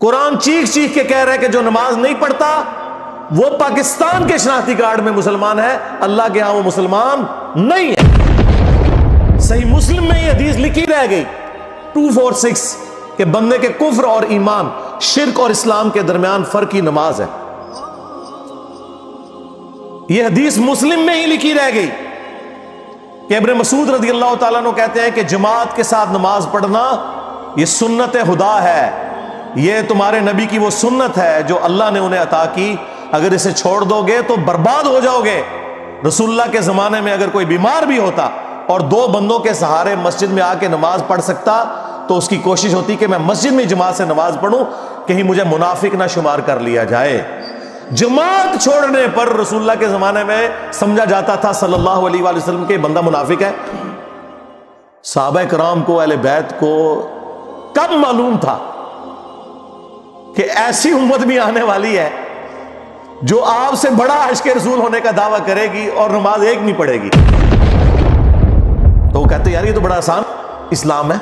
قرآن چیخ چیخ کے کہہ رہا ہے کہ جو نماز نہیں پڑھتا وہ پاکستان کے شناختی کارڈ میں مسلمان ہے، اللہ کے ہاں وہ مسلمان نہیں ہے۔ صحیح مسلم میں یہ حدیث لکھی رہ گئی 246 کہ بندے کے کفر اور ایمان، شرک اور اسلام کے درمیان فرق ہی نماز ہے۔ یہ حدیث مسلم میں ہی لکھی رہ گئی کہ ابن مسعود رضی اللہ تعالیٰ عنہ کہتے ہیں کہ جماعت کے ساتھ نماز پڑھنا یہ سنت خدا ہے، یہ تمہارے نبی کی وہ سنت ہے جو اللہ نے انہیں عطا کی، اگر اسے چھوڑ دو گے تو برباد ہو جاؤ گے۔ رسول اللہ کے زمانے میں اگر کوئی بیمار بھی ہوتا اور 2 بندوں کے سہارے مسجد میں آ کے نماز پڑھ سکتا تو اس کی کوشش ہوتی کہ میں مسجد میں جماعت سے نماز پڑھوں، کہیں مجھے منافق نہ شمار کر لیا جائے۔ جماعت چھوڑنے پر رسول اللہ کے زمانے میں سمجھا جاتا تھا صلی اللہ علیہ وآلہ وسلم کہ بندہ منافق ہے۔ صحابہ کرام کو، اہل بیت کو کب معلوم تھا کہ ایسی امت بھی آنے والی ہے جو آپ سے بڑا عشق رسول ہونے کا دعویٰ کرے گی اور نماز ایک نہیں پڑھے گی؟ تو وہ کہتے یار یہ تو بڑا آسان اسلام ہے۔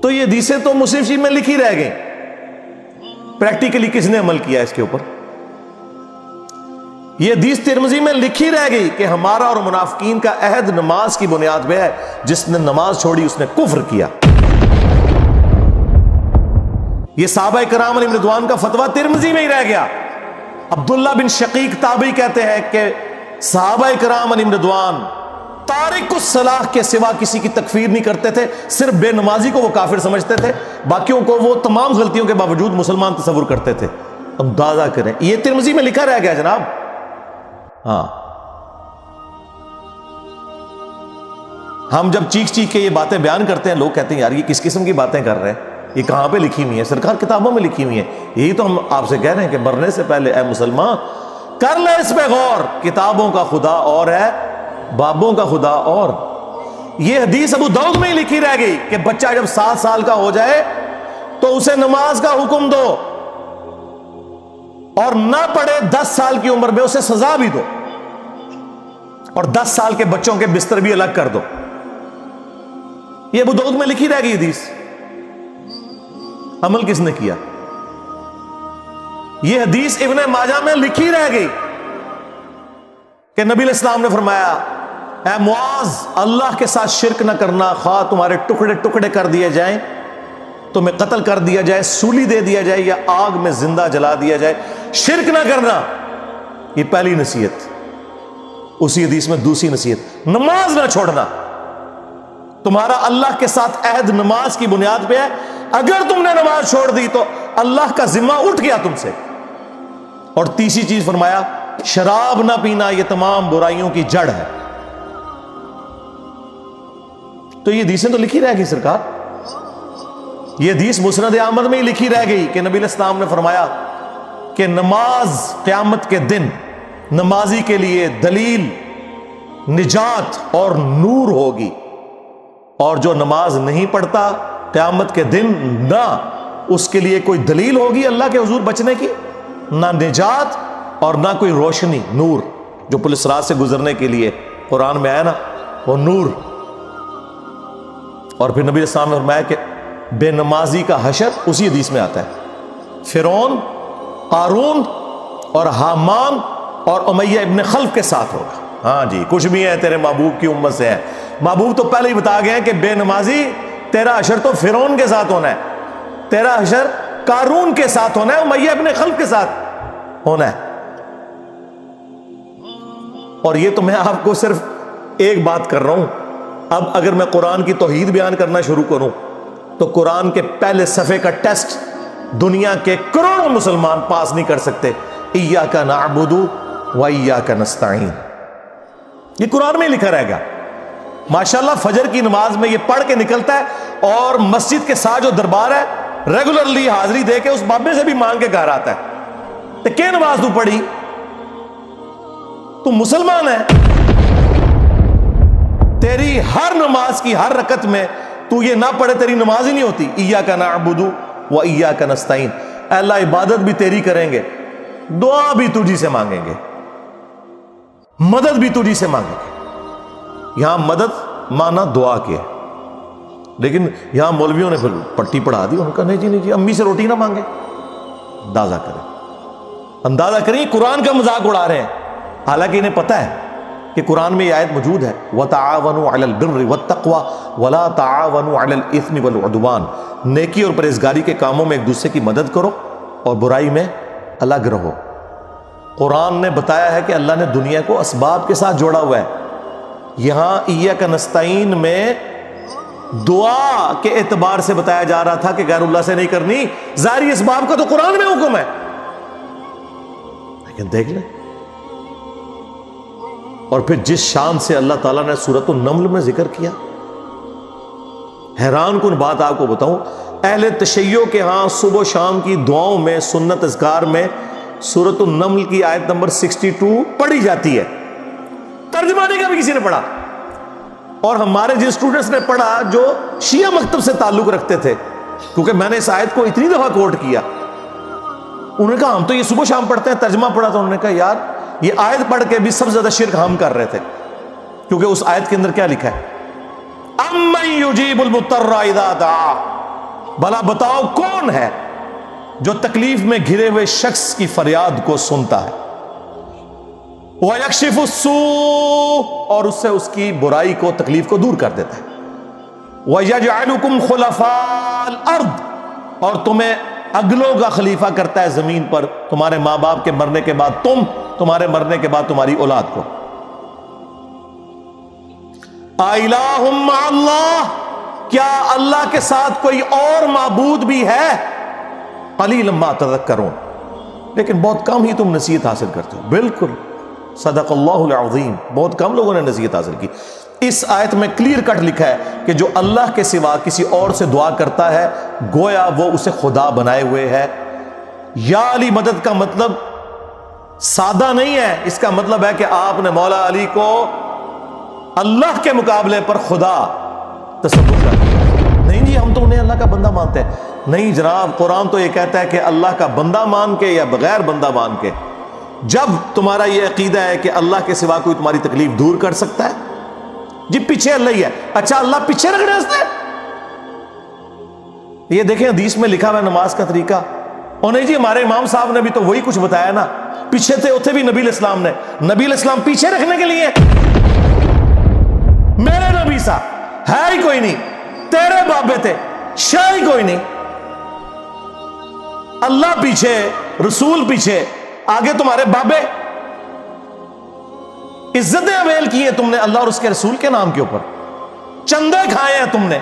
تو یہ حدیثیں تو مسلم شریف میں لکھی رہ گئی، پریکٹیکلی کس نے عمل کیا اس کے اوپر؟ یہ حدیث ترمذی میں لکھی رہ گئی کہ ہمارا اور منافقین کا عہد نماز کی بنیاد پہ ہے، جس نے نماز چھوڑی اس نے کفر کیا۔ یہ صحابہ کرام علیہم رضوان کا فتویٰ ترمذی میں ہی رہ گیا۔ عبداللہ بن شقیق تابعی کہتے ہیں کہ صحابہ کرام علیہم رضوان تارک الصلاح کے سوا کسی کی تکفیر نہیں کرتے تھے، صرف بے نمازی کو وہ کافر سمجھتے تھے، باقیوں کو وہ تمام غلطیوں کے باوجود مسلمان تصور کرتے تھے۔ اندازہ کریں، یہ ترمذی میں لکھا رہ گیا جناب۔ ہاں، ہم جب چیخ چیخ کے یہ باتیں بیان کرتے ہیں لوگ کہتے ہیں یار یہ کس قسم کی باتیں کر رہے ہیں، یہ کہاں پہ لکھی ہوئی ہے؟ سرکار کتابوں میں لکھی ہوئی ہے۔ یہی تو ہم آپ سے کہہ رہے ہیں کہ مرنے سے پہلے اے مسلمان کر لے اس پہ غور، کتابوں کا خدا اور ہے، بابوں کا خدا اور۔ یہ حدیث ابو داؤد میں ہی لکھی رہ گئی کہ بچہ جب 7 سال کا ہو جائے تو اسے نماز کا حکم دو، اور نہ پڑھے 10 سال کی عمر میں اسے سزا بھی دو، اور 10 سال کے بچوں کے بستر بھی الگ کر دو۔ یہ ابو داؤد میں لکھی رہ گئی حدیث، عمل کس نے کیا؟ یہ حدیث ابن ماجہ میں لکھی رہ گئی کہ نبی علیہ السلام نے فرمایا اے معاذ اللہ کے ساتھ شرک نہ کرنا، خواہ تمہارے ٹکڑے ٹکڑے کر دیے جائیں، تمہیں قتل کر دیا جائے، سولی دے دیا جائے یا آگ میں زندہ جلا دیا جائے، شرک نہ کرنا۔ یہ پہلی نصیحت۔ اسی حدیث میں دوسری نصیحت، نماز نہ چھوڑنا۔ تمہارا اللہ کے ساتھ عہد نماز کی بنیاد پہ ہے، اگر تم نے نماز چھوڑ دی تو اللہ کا ذمہ اٹھ گیا تم سے۔ اور تیسری چیز فرمایا شراب نہ پینا، یہ تمام برائیوں کی جڑ ہے۔ تو یہ حدیثیں تو لکھی رہ گئی سرکار۔ یہ حدیث مسند احمد میں ہی لکھی رہ گئی کہ نبی علیہ السلام نے فرمایا کہ نماز قیامت کے دن نمازی کے لیے دلیل، نجات اور نور ہوگی، اور جو نماز نہیں پڑھتا قیامت کے دن نہ اس کے لیے کوئی دلیل ہوگی اللہ کے حضور بچنے کی، نہ نجات اور نہ کوئی روشنی، نور جو پولیس رات سے گزرنے کے لیے قرآن میں آیا نا وہ نور۔ اور پھر نبی علیہ السلام نے فرمایا کہ بے نمازی کا حشر اسی حدیث میں آتا ہے، فرعون، قارون اور حامان اور امیہ ابن خلف کے ساتھ ہوگا۔ ہاں جی، کچھ بھی ہے تیرے محبوب کی امت سے ہے۔ محبوب تو پہلے ہی بتا گئے ہیں کہ بے نمازی تیرا حشر تو فرعون کے ساتھ ہونا ہے، تیرا حشر قارون کے ساتھ ہونا ہے، امیہ ابن خلف کے ساتھ ہونا ہے۔ اور یہ تو میں آپ کو صرف ایک بات کر رہا ہوں، اب اگر میں قرآن کی توحید بیان کرنا شروع کروں تو قرآن کے پہلے صفحے کا ٹیسٹ دنیا کے کروڑوں مسلمان پاس نہیں کر سکتے۔ ایاک نعبد و ایاک نستعین، یہ قرآن میں لکھا رہے گا۔ ماشاءاللہ فجر کی نماز میں یہ پڑھ کے نکلتا ہے، اور مسجد کے ساتھ جو دربار ہے ریگولرلی حاضری دے کے اس بابے سے بھی مانگ کے گھر آتا ہے۔ تو کیا نماز تو پڑھی؟ تو مسلمان ہے، تیری ہر نماز کی ہر رکعت میں تو یہ نہ پڑھے تیری نماز ہی نہیں ہوتی۔ ایاک نعبد و ایاک نستعین، اے اللہ عبادت بھی تیری کریں گے، دعا بھی تجھی سے مانگیں گے، مدد بھی تجھی سے مانگیں گے۔ یہاں مدد مانا دعا کے، لیکن یہاں مولویوں نے پھر پٹی پڑھا دی، ان کا نہیں جی امی سے روٹی نہ مانگے. اندازہ کریں قرآن کا مذاق اڑا رہے ہیں، حالانکہ انہیں پتہ ہے کہ قرآن میں یہ آیت موجود ہے وَتَعَاوَنُوا عَلَى الْبِرِّ وَالتَّقْوَى وَلَا تَعَاوَنُوا عَلَى الْإِثْمِ وَالْعُدْوَانِ، نیکی اور پرہیزگاری کے کاموں میں ایک دوسرے کی مدد کرو اور برائی میں الگ رہو. قرآن نے بتایا ہے کہ اللہ نے دنیا کو اسباب کے ساتھ جوڑا ہوا ہے. یہاں ایاک نستعین میں دعا کے اعتبار سے بتایا جا رہا تھا کہ غیر اللہ سے نہیں کرنی، ظاہری اسباب کا تو قرآن میں حکم ہے، لیکن دیکھ لیں. اور پھر جس شان سے اللہ تعالیٰ نے سورۃ النمل میں ذکر کیا، حیران کن بات آپ کو بتاؤں، اہل تشیع کے ہاں صبح و شام کی دعاؤں میں، سنت اذکار میں سورۃ النمل کی آیت نمبر 62 پڑھی جاتی ہے. ترجمہ نہیں کبھی کسی نے پڑھا. اور ہمارے جن اسٹوڈنٹس نے پڑھا جو شیعہ مکتب سے تعلق رکھتے تھے، کیونکہ میں نے اس آیت کو اتنی دفعہ کوٹ کیا، انہوں نے کہا ہم تو یہ صبح شام پڑھتے ہیں، ترجمہ پڑھا تو انہوں نے کہا یار یہ آیت پڑھ کے بھی سب سے زیادہ شرک ہم کر رہے تھے، کیونکہ اس آیت کے اندر کیا لکھا ہے اَمَّن يُجِيبُ الْمُضْطَرَّ إِذَا دَعَا، بھلا بتاؤ کون ہے جو تکلیف میں گھرے ہوئے شخص کی فریاد کو سنتا ہے، وَيَكْشِفُ السُّوءَ، اور اس سے اس کی برائی کو، تکلیف کو دور کر دیتا ہے، وَيَجْعَلُكُمْ خُلَفَاءَ الْأَرْضِ، اور تمہیں اگلوں کا خلیفہ کرتا ہے زمین پر، تمہارے ماں باپ کے مرنے کے بعد تم، تمہارے مرنے کے بعد تمہاری اولاد کو. اَإِلَٰهٌ مَّعَ اللَّهِ، کیا اللہ کے ساتھ کوئی اور معبود بھی ہے؟ قَلِيلًا مَّا تَذَكَّرُونَ، لیکن بہت کم ہی تم نصیحت حاصل کرتے ہو. بالکل صدق اللہ العظیم، بہت کم لوگوں نے نصیحت حاصل کی. اس آیت میں کلیئر کٹ لکھا ہے کہ جو اللہ کے سوا کسی اور سے دعا کرتا ہے گویا وہ اسے خدا بنائے ہوئے ہے. یا علی مدد کا مطلب سادہ نہیں ہے، اس کا مطلب ہے کہ آپ نے مولا علی کو اللہ کے مقابلے پر خدا تصور کر دیا. نہیں جی ہم تو انہیں اللہ کا بندہ مانتے ہیں. نہیں جناب، قرآن تو یہ کہتا ہے کہ اللہ کا بندہ مان کے یا بغیر بندہ مان کے. جب تمہارا یہ عقیدہ ہے کہ اللہ کے سوا کوئی تمہاری تکلیف دور کر سکتا ہے، جی پیچھے اللہ ہی ہے. اچھا اللہ پیچھے رکھنے سے، یہ دیکھیں حدیث میں لکھا ہوا ہے نماز کا طریقہ. اور نہیں جی ہمارے امام صاحب نے بھی تو وہی کچھ بتایا نا، پیچھے تھے اتنے بھی نبی علیہ السلام نے. نبی علیہ السلام پیچھے رکھنے کے لیے، میرے نبی صاحب ہے ہی کوئی نہیں، تیرے بابے تھے شاہ ہی کوئی نہیں. اللہ پیچھے، رسول پیچھے، آگے تمہارے بابے. عزتیں اویل کی ہیں تم نے اللہ اور اس کے رسول کے نام کے اوپر، چندے کھائے ہیں تم نے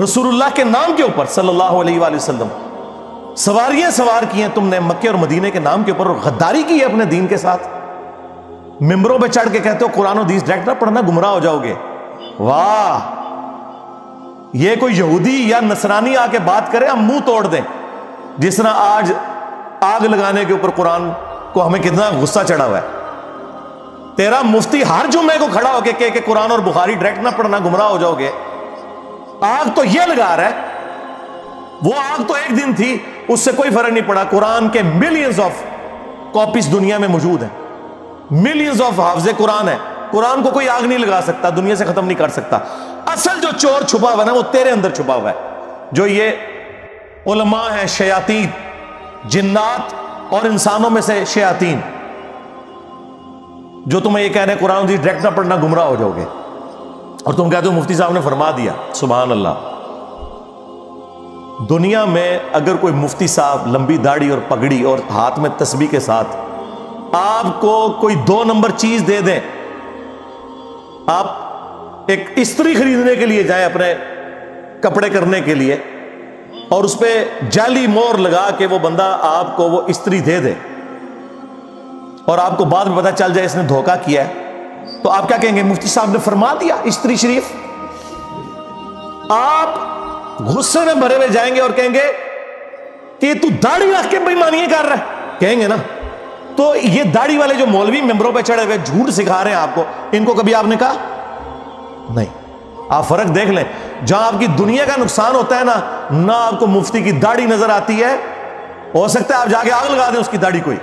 رسول اللہ کے نام کے اوپر صلی اللہ علیہ وآلہ وسلم. سواریاں سوار کی ہیں تم نے مکے اور مدینے کے نام کے اوپر، اور غداری کی ہے اپنے دین کے ساتھ. ممبروں پہ چڑھ کے کہتے ہو قرآن و حدیث ڈائریکٹ نہ پڑھنا، گمراہ ہو جاؤ گے. واہ، یہ کوئی یہودی یا نصرانی آ کے بات کرے ہم منہ توڑ دیں. جس طرح آج آگ لگانے کے اوپر قرآن کو ہمیں کتنا غصہ چڑھا ہوا ہے. تیرا مفتی ہر جمعے کو کھڑا ہو کے کہ قرآن اور بخاری ڈائریکٹ نہ پڑھنا، گمراہ ہو جاؤ گے. آگ تو یہ لگا رہا ہے، وہ آگ تو ایک دن تھی، اس سے کوئی فرق نہیں پڑا. قرآن کے ملینز آف کاپیز دنیا میں موجود ہیں، ملینز آف حافظ قرآن ہے. قرآن کو کوئی آگ نہیں لگا سکتا، دنیا سے ختم نہیں کر سکتا. اصل جو چور چھپا ہوا ہے نا وہ تیرے اندر چھپا ہوا ہے. جو یہ علماء ہیں، شیاطین، جنات اور انسانوں میں سے شیاطین، جو تمہیں یہ کہہ رہے ہیں قرآن حدیث ڈائریکٹ نہ پڑھنا، گمراہ ہو جاؤ گے. اور تم کہتے ہو مفتی صاحب نے فرما دیا. سبحان اللہ. دنیا میں اگر کوئی مفتی صاحب لمبی داڑھی اور پگڑی اور ہاتھ میں تسبیح کے ساتھ آپ کو کوئی 2 نمبر چیز دے دیں، آپ ایک استری خریدنے کے لیے جائیں اپنے کپڑے کرنے کے لیے، اور اس پہ جعلی مور لگا کے وہ بندہ آپ کو وہ استری دے دے، اور آپ کو بعد میں پتہ چل جائے اس نے دھوکہ کیا ہے، تو آپ کیا کہیں گے؟ مفتی صاحب نے فرما دیا استری شریف. آپ غصے میں بھرے ہوئے جائیں گے اور کہیں گے کہ تو داڑھی رکھ کے بےایمانیاں کر رہا ہے، کہیں گے نا. تو یہ داڑھی والے جو مولوی ممبروں پہ چڑھے ہوئے جھوٹ سکھا رہے ہیں آپ کو، ان کو کبھی آپ نے کہا نہیں. آپ فرق دیکھ لیں، جہاں آپ کی دنیا کا نقصان ہوتا ہے نا، نہ آپ کو مفتی کی داڑھی نظر آتی ہے. ہو سکتا ہے آپ جا کے آگ لگا دیں اس کی داڑھی کوئی،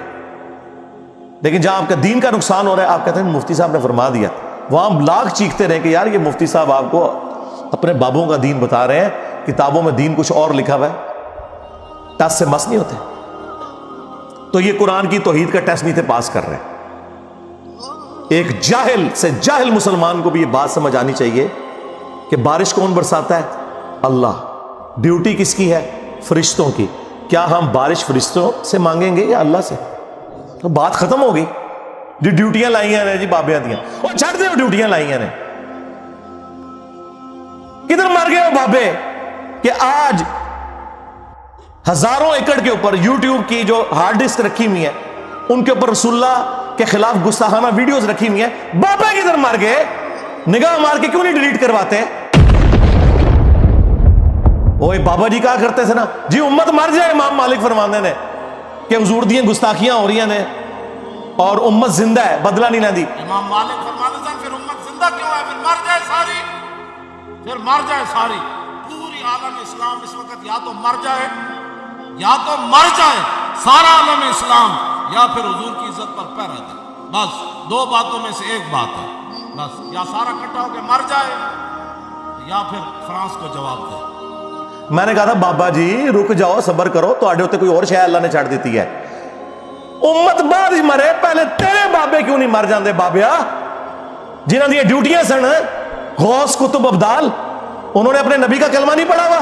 لیکن جہاں آپ کا دین کا نقصان ہو رہا ہے آپ کہتے ہیں مفتی صاحب نے فرما دیا. وہاں لاکھ چیختے رہے کہ یار یہ مفتی صاحب آپ کو اپنے بابوں کا دین بتا رہے ہیں، کتابوں میں دین کچھ اور لکھا ہوا ہے، ٹس سے مس نہیں ہوتے. تو یہ قرآن کی توحید کا ٹیسٹ نہیں تھے پاس کر رہے. ایک جاہل سے جاہل مسلمان کو بھی یہ بات سمجھ آنی چاہیے کہ بارش کون برساتا ہے؟ اللہ. ڈیوٹی کس کی ہے؟ فرشتوں کی. کیا ہم بارش فرشتوں سے مانگیں گے یا اللہ سے؟ تو بات ختم ہو گئی. جو ڈیوٹیاں لائیاں نے جی بابیاں دیاں، وہ چھڑ دے، ڈیوٹیاں لائیاں نے. کدھر مر گئے وہ بابے کہ آج ہزاروں ایکڑ کے اوپر یوٹیوب کی جو ہارڈ ڈسک رکھی ہوئی ہے ان کے اوپر رسول اللہ کے خلاف گستاخانہ ویڈیوز رکھی ہوئی ہیں. بابا کدھر مر گئے؟ نگاہ مار کے کیوں نہیں ڈیلیٹ کرواتے؟ اوے بابا جی کہا کرتے تھے نا جی امت مر جائے، امام مالک فرماندے نے کہ حضور دیاں گستاخیاں ہو رہی ہیں اور امت زندہ ہے، بدلہ نہیں لیندی. امام مالک فرماتے ہیں پھر امت زندہ کیوں ہے؟ پھر مر جائے ساری، پھر مر جائے ساری. پوری عالم اسلام اس وقت یا تو مر جائے، یا تو مر جائے سارا عالم اسلام، یا پھر حضور کی عزت پر پہ رہتا ہے. بس دو باتوں میں سے ایک بات ہے. بس یا سارا اکٹھا ہو کے مر جائے یا پھر فرانس کو جواب دے. میں نے کہا تھا بابا جی رک جاؤ، صبر کرو، تو آڈے ہوتے کوئی اور شے اللہ نے چھاڑ دیتی ہے. امت بعد ہی مرے، پہلے تیرے بابے کیوں نہیں مر جاندے بابیا جنہاں دی ڈیوٹیاں سن؟ غوث کتب ابدال، انہوں نے اپنے نبی کا کلمہ نہیں پڑھا ہوا؟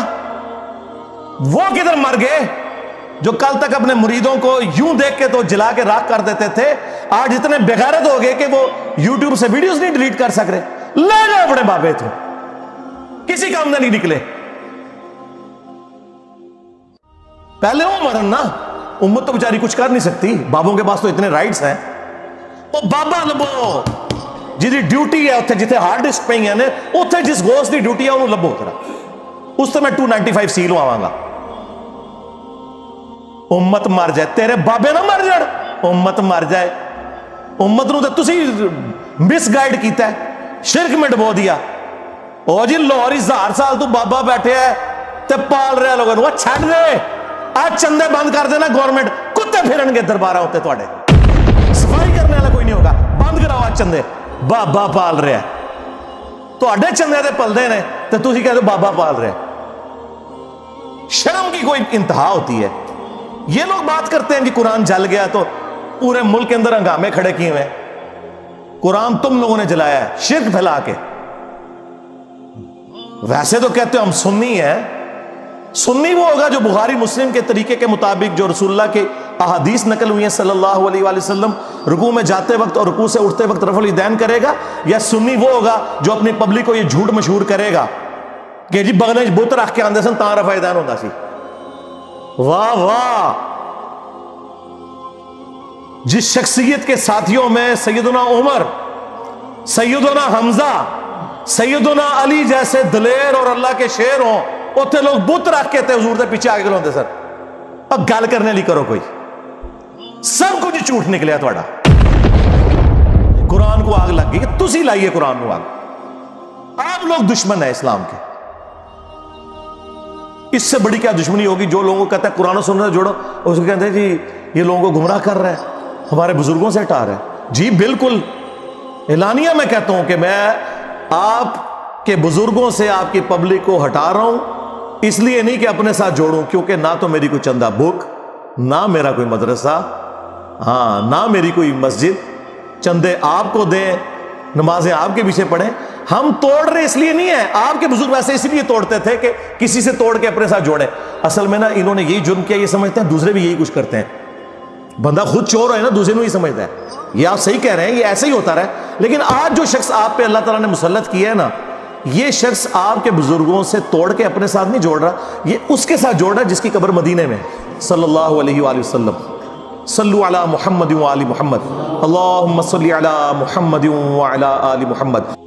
وہ کدھر مر گئے جو کل تک اپنے مریدوں کو یوں دیکھ کے تو جلا کے راکھ کر دیتے تھے، آج اتنے بغیرت ہو گئے کہ وہ یوٹیوب سے ویڈیوز نہیں ڈیلیٹ کر سک رہے. لے جاؤ اپنے بابے تو، کسی کام میں نہیں نکلے. پہلے وہ مرن نا، امت تو بیچاری کچھ کر نہیں سکتی، بابوں کے پاس تو اتنے رائٹس ہیں. وہ بابا لبو جی ڈیوٹی ہے اتنے جتنے ہارڈ ڈسک پہ ہیں اتنے جس غوث دی ڈیوٹی ہے انہوں لبو اتنا، اس سے میں 295 سیل آواں گا. امت مر جائے، تیرے بابے نہ مر جائے، امت مر جائے. امت نو تو تسی مس گائیڈ کیتا ہے، شرک میں ڈبو دیا. او جی لاہور 1000 سال تو بابا بیٹھے ہے تے پال رہے لوگوں نو. چھڑ دے، آج چندے بند کر دینا گورنمنٹ، کتے پھرن گے دربارہ ہوتے تواڈے، صفائی کرنے والا کوئی نہیں ہوگا. بند کراؤ آج چندے، بابا پال رہے ہیں. تواڈے چندے تے پلدے نے تے تسی کہتے بابا پال رہے. شرم کی کوئی انتہا ہوتی ہے. یہ لوگ بات کرتے ہیں کہ قرآن جل گیا تو پورے ملک کے اندر ہنگامے کھڑے کیے ہوئے. قرآن تم لوگوں نے جلایا ہے شرک پھیلا کے. ویسے تو کہتے ہو ہم سنی ہیں. سنی وہ ہوگا جو بخاری مسلم کے طریقے کے مطابق جو رسول اللہ کے احادیث نقل ہوئی ہیں صلی اللہ علیہ وآلہ وسلم، رکوع میں جاتے وقت اور رکوع سے اٹھتے وقت رفع الیدین کرے گا. یا سنی وہ ہوگا جو اپنی پبلک کو یہ جھوٹ مشہور کرے گا کہ جی بغلے بت رکھ کے آندے سن تاں رفع الیدین ہوندا سی. واہ واہ. جس شخصیت کے ساتھیوں میں سیدنا عمر، سیدنا حمزہ، سیدنا علی جیسے دلیر اور اللہ کے شیر ہوں، اتنے لوگ بت رکھ کے تے حضور دے پیچھے آگے کھلوندے سر. اب گل کرنے لی کرو کوئی، سب کچھ جھوٹ نکلیا تھوڑا. قرآن کو آگ لگ گئی کہ تسی لائیے قرآن کو آگ. آپ لوگ دشمن ہیں اسلام کے. اس سے بڑی کیا دشمنی ہوگی جو لوگوں کو کہتا ہے قرآن و سنت سے جوڑو، اس کو کہتے ہیں جی یہ لوگوں کو گمراہ کر رہا ہے، ہمارے بزرگوں سے ہٹا رہا ہے. جی بالکل اعلانیہ میں کہتا ہوں کہ میں آپ کے بزرگوں سے آپ کی پبلک کو ہٹا رہا ہوں، اس لیے نہیں کہ اپنے ساتھ جوڑوں، کیونکہ نہ تو میری کوئی چندہ بک، نہ میرا کوئی مدرسہ، ہاں نہ میری کوئی مسجد. چندے آپ کو دیں، نمازیں آپ کے پیچھے پڑھیں. ہم توڑ رہے اس لیے نہیں ہے، آپ کے بزرگ ویسے اس لیے توڑتے تھے کہ کسی سے توڑ کے اپنے ساتھ جوڑے. اصل میں نا انہوں نے یہی جرم کیا، یہ سمجھتے ہیں دوسرے بھی یہی کچھ کرتے ہیں. بندہ خود چور ہے نا، دوسرے کو ہی سمجھتا ہے. یہ آپ صحیح کہہ رہے ہیں، یہ ایسے ہی ہوتا رہا ہے. لیکن آج جو شخص آپ پہ اللہ تعالیٰ نے مسلط کیا ہے نا، یہ شخص آپ کے بزرگوں سے توڑ کے اپنے ساتھ نہیں جوڑ رہا، یہ اس کے ساتھ جوڑ رہا ہے جس کی قبر مدینے میں صلی اللہ علیہ وآلہ وسلم. صلو علی محمد و آل محمد، اللہم صلی علی محمد و علی آل محمد.